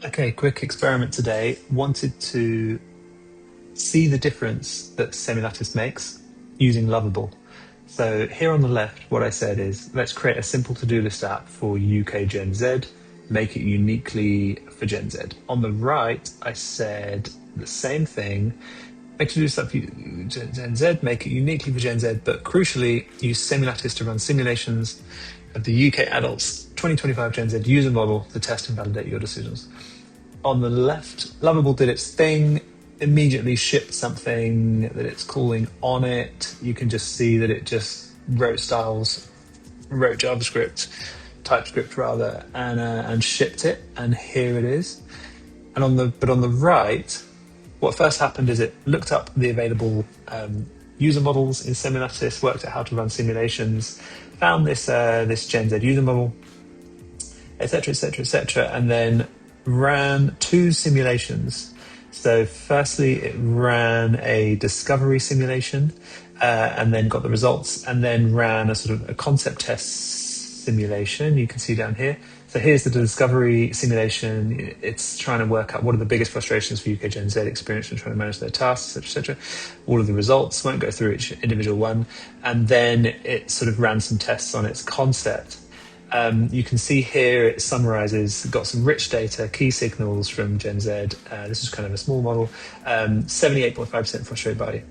Okay, quick experiment today. Wanted to see the difference that Semilattice makes using Lovable. So here on the left, what I said is, let's create a simple to-do list app for UK Gen Z, make it uniquely for Gen Z. On the right, I said the same thing, make to-do list app for Gen Z, make it uniquely for Gen Z, but crucially, use Semilattice to run simulations of the UK adults 2025 Gen Z user model to test and validate your decisions. On the left, Lovable did its thing, immediately shipped something that it's calling on it. You can just see that it just wrote styles, wrote JavaScript, TypeScript rather, and shipped it. And here it is. And on the right, what first happened is it looked up the available user models in Semilattice, worked out how to run simulations, found this Gen Z user model, etc., etc., etc., and then ran two simulations. So firstly, it ran a discovery simulation and then got the results, and then ran a sort of a concept test simulation. You can see down here. So here's the discovery simulation. It's trying to work out what are the biggest frustrations for UK Gen Z experience when trying to manage their tasks, etc., etc. All of the results, won't go through each individual one. And then it sort of ran some tests on its concept. You can see here it summarizes, got some rich data, key signals from Gen Z. This is kind of a small model. 78.5% frustrated by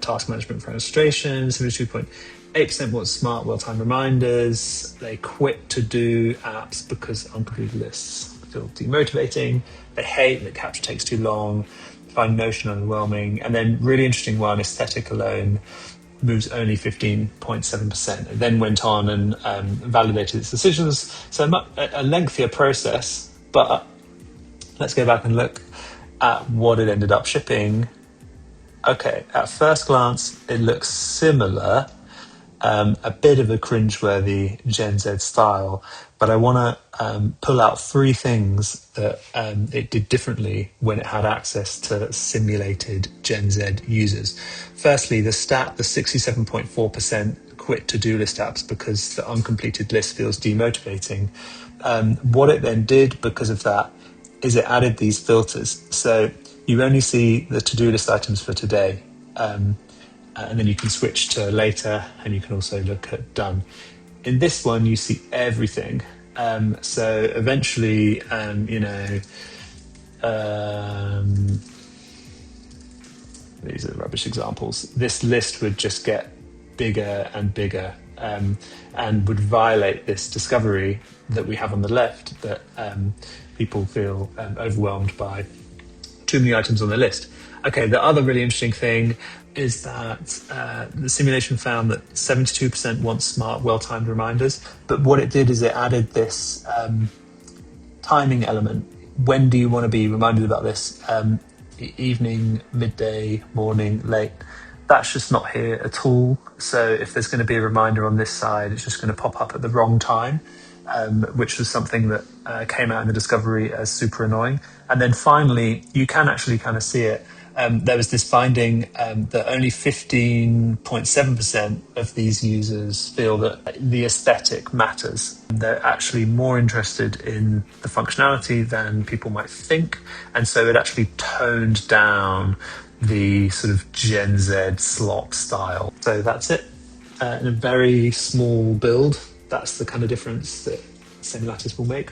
task management frustration, 72.8% want smart, well-timed reminders. They quit to do apps because uncompleted lists feel demotivating. They hate that capture takes too long, find Notion overwhelming. And then really interesting one, aesthetic alone moves only 15.7%. It then went on and validated its decisions. So a lengthier process, but let's go back and look at what it ended up shipping. Okay, at first glance, it looks similar, a bit of a cringeworthy Gen Z style, but I want to pull out three things that it did differently when it had access to simulated Gen Z users. Firstly, the 67.4% quit to-do list apps because the uncompleted list feels demotivating. What it then did because of that is it added these filters. So you only see the to-do list items for today, and then you can switch to later, and you can also look at done. In this one, you see everything. So eventually, these are rubbish examples. This list would just get bigger and bigger, and would violate this discovery that we have on the left, that people feel overwhelmed by too many items on the list. Okay, the other really interesting thing is that the simulation found that 72% want smart, well-timed reminders. But what it did is it added this timing element. When do you want to be reminded about this? Evening, midday, morning, late. That's just not here at all. So if there's going to be a reminder on this side, it's just going to pop up at the wrong time, which was something that came out in the discovery as super annoying. And then finally, you can actually kind of see it. There was this finding that only 15.7% of these users feel that the aesthetic matters. They're actually more interested in the functionality than people might think. And so it actually toned down the sort of Gen Z slop style. So that's it. In a very small build, that's the kind of difference that Semilattice will make.